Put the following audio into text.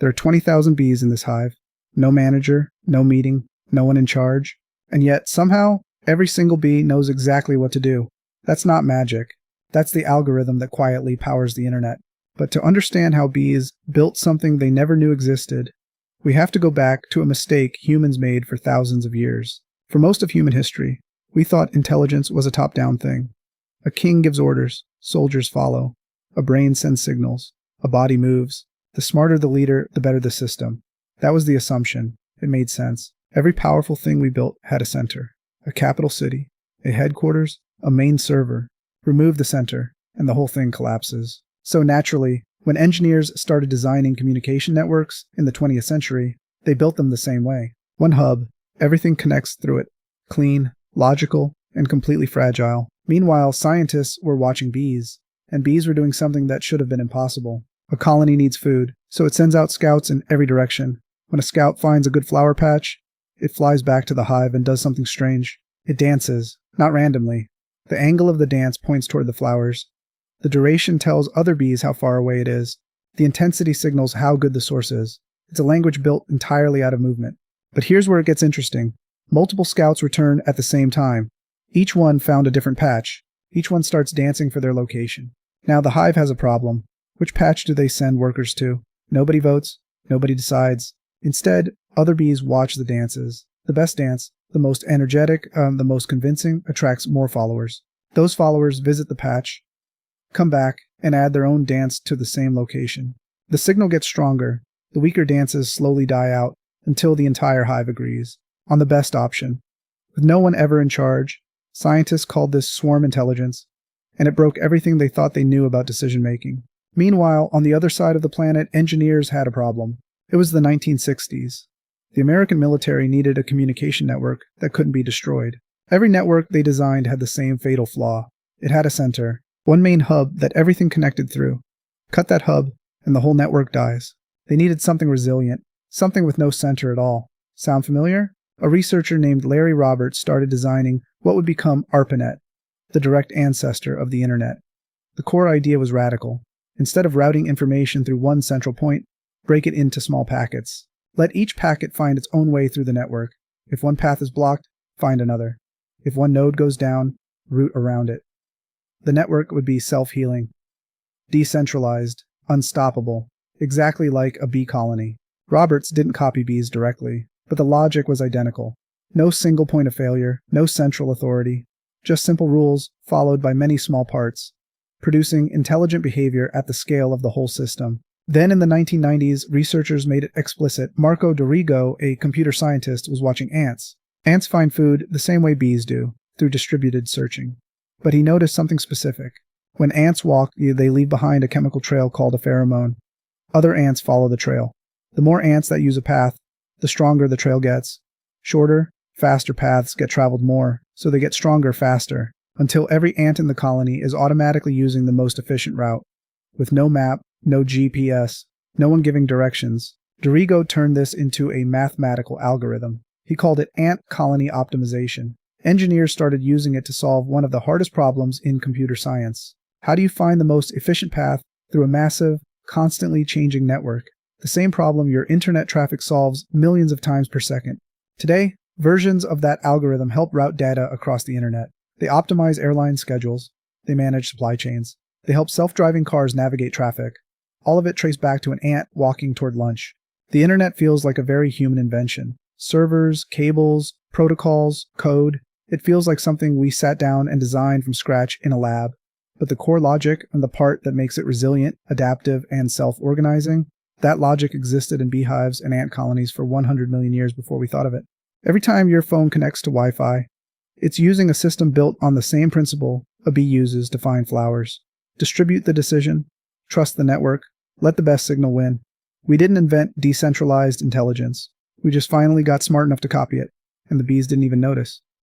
There are 20,000 bees in this hive. No manager, no meeting, no one in charge. And yet, somehow, every single bee knows exactly what to do. That's not magic. That's the algorithm that quietly powers the internet. But to understand how bees built something they never knew existed, we have to go back to a mistake humans made for thousands of years. For most of human history, we thought intelligence was a top-down thing. A king gives orders, soldiers follow. A brain sends signals, a body moves. The smarter the leader, the better the system. That was the assumption. It made sense. Every powerful thing we built had a center, a capital city, a headquarters, a main server. Remove the center, and the whole thing collapses. So naturally, when engineers started designing communication networks in the 20th century, they built them the same way. One hub, everything connects through it. Clean, logical, and completely fragile. Meanwhile, scientists were watching bees, and bees were doing something that should have been impossible. A colony needs food, so it sends out scouts in every direction. When a scout finds a good flower patch, it flies back to the hive and does something strange. It dances, not randomly. The angle of the dance points toward the flowers. The duration tells other bees how far away it is. The intensity signals how good the source is. It's a language built entirely out of movement. But here's where it gets interesting. Multiple scouts return at the same time. Each one found a different patch. Each one starts dancing for their location. Now the hive has a problem. Which patch do they send workers to? Nobody votes. Nobody decides. Instead, other bees watch the dances. The best dance, the most energetic, the most convincing, attracts more followers. Those followers visit the patch, come back, and add their own dance to the same location. The signal gets stronger. The weaker dances slowly die out until the entire hive agrees on the best option. With no one ever in charge, scientists called this swarm intelligence, and it broke everything they thought they knew about decision-making. Meanwhile, on the other side of the planet, engineers had a problem. It was the 1960s. The American military needed a communication network that couldn't be destroyed. Every network they designed had the same fatal flaw. It had a center, one main hub that everything connected through. Cut that hub, and the whole network dies. They needed something resilient, something with no center at all. Sound familiar? A researcher named Larry Roberts started designing what would become ARPANET, the direct ancestor of the internet. The core idea was radical. Instead of routing information through one central point, break it into small packets. Let each packet find its own way through the network. If one path is blocked, find another. If one node goes down, route around it. The network would be self-healing, decentralized, unstoppable, exactly like a bee colony. Roberts didn't copy bees directly, but the logic was identical. No single point of failure, no central authority, just simple rules followed by many small parts, producing intelligent behavior at the scale of the whole system. Then in the 1990s, researchers made it explicit. Marco Dorigo, a computer scientist, was watching ants. Ants find food the same way bees do, through distributed searching. But he noticed something specific. When ants walk, they leave behind a chemical trail called a pheromone. Other ants follow the trail. The more ants that use a path, the stronger the trail gets. Shorter, faster paths get traveled more, so they get stronger faster, until every ant in the colony is automatically using the most efficient route. With no map, no GPS, no one giving directions, Dorigo turned this into a mathematical algorithm. He called it Ant Colony Optimization. Engineers started using it to solve one of the hardest problems in computer science. How do you find the most efficient path through a massive, constantly changing network? The same problem your internet traffic solves millions of times per second. Today, versions of that algorithm help route data across the internet. They optimize airline schedules. They manage supply chains. They help self-driving cars navigate traffic. All of it traced back to an ant walking toward lunch. The internet feels like a very human invention. Servers, cables, protocols, code. It feels like something we sat down and designed from scratch in a lab. But the core logic and the part that makes it resilient, adaptive, and self-organizing, that logic existed in beehives and ant colonies for 100 million years before we thought of it. Every time your phone connects to Wi-Fi, it's using a system built on the same principle a bee uses to find flowers. Distribute the decision, trust the network, let the best signal win. We didn't invent decentralized intelligence. We just finally got smart enough to copy it, and the bees didn't even notice.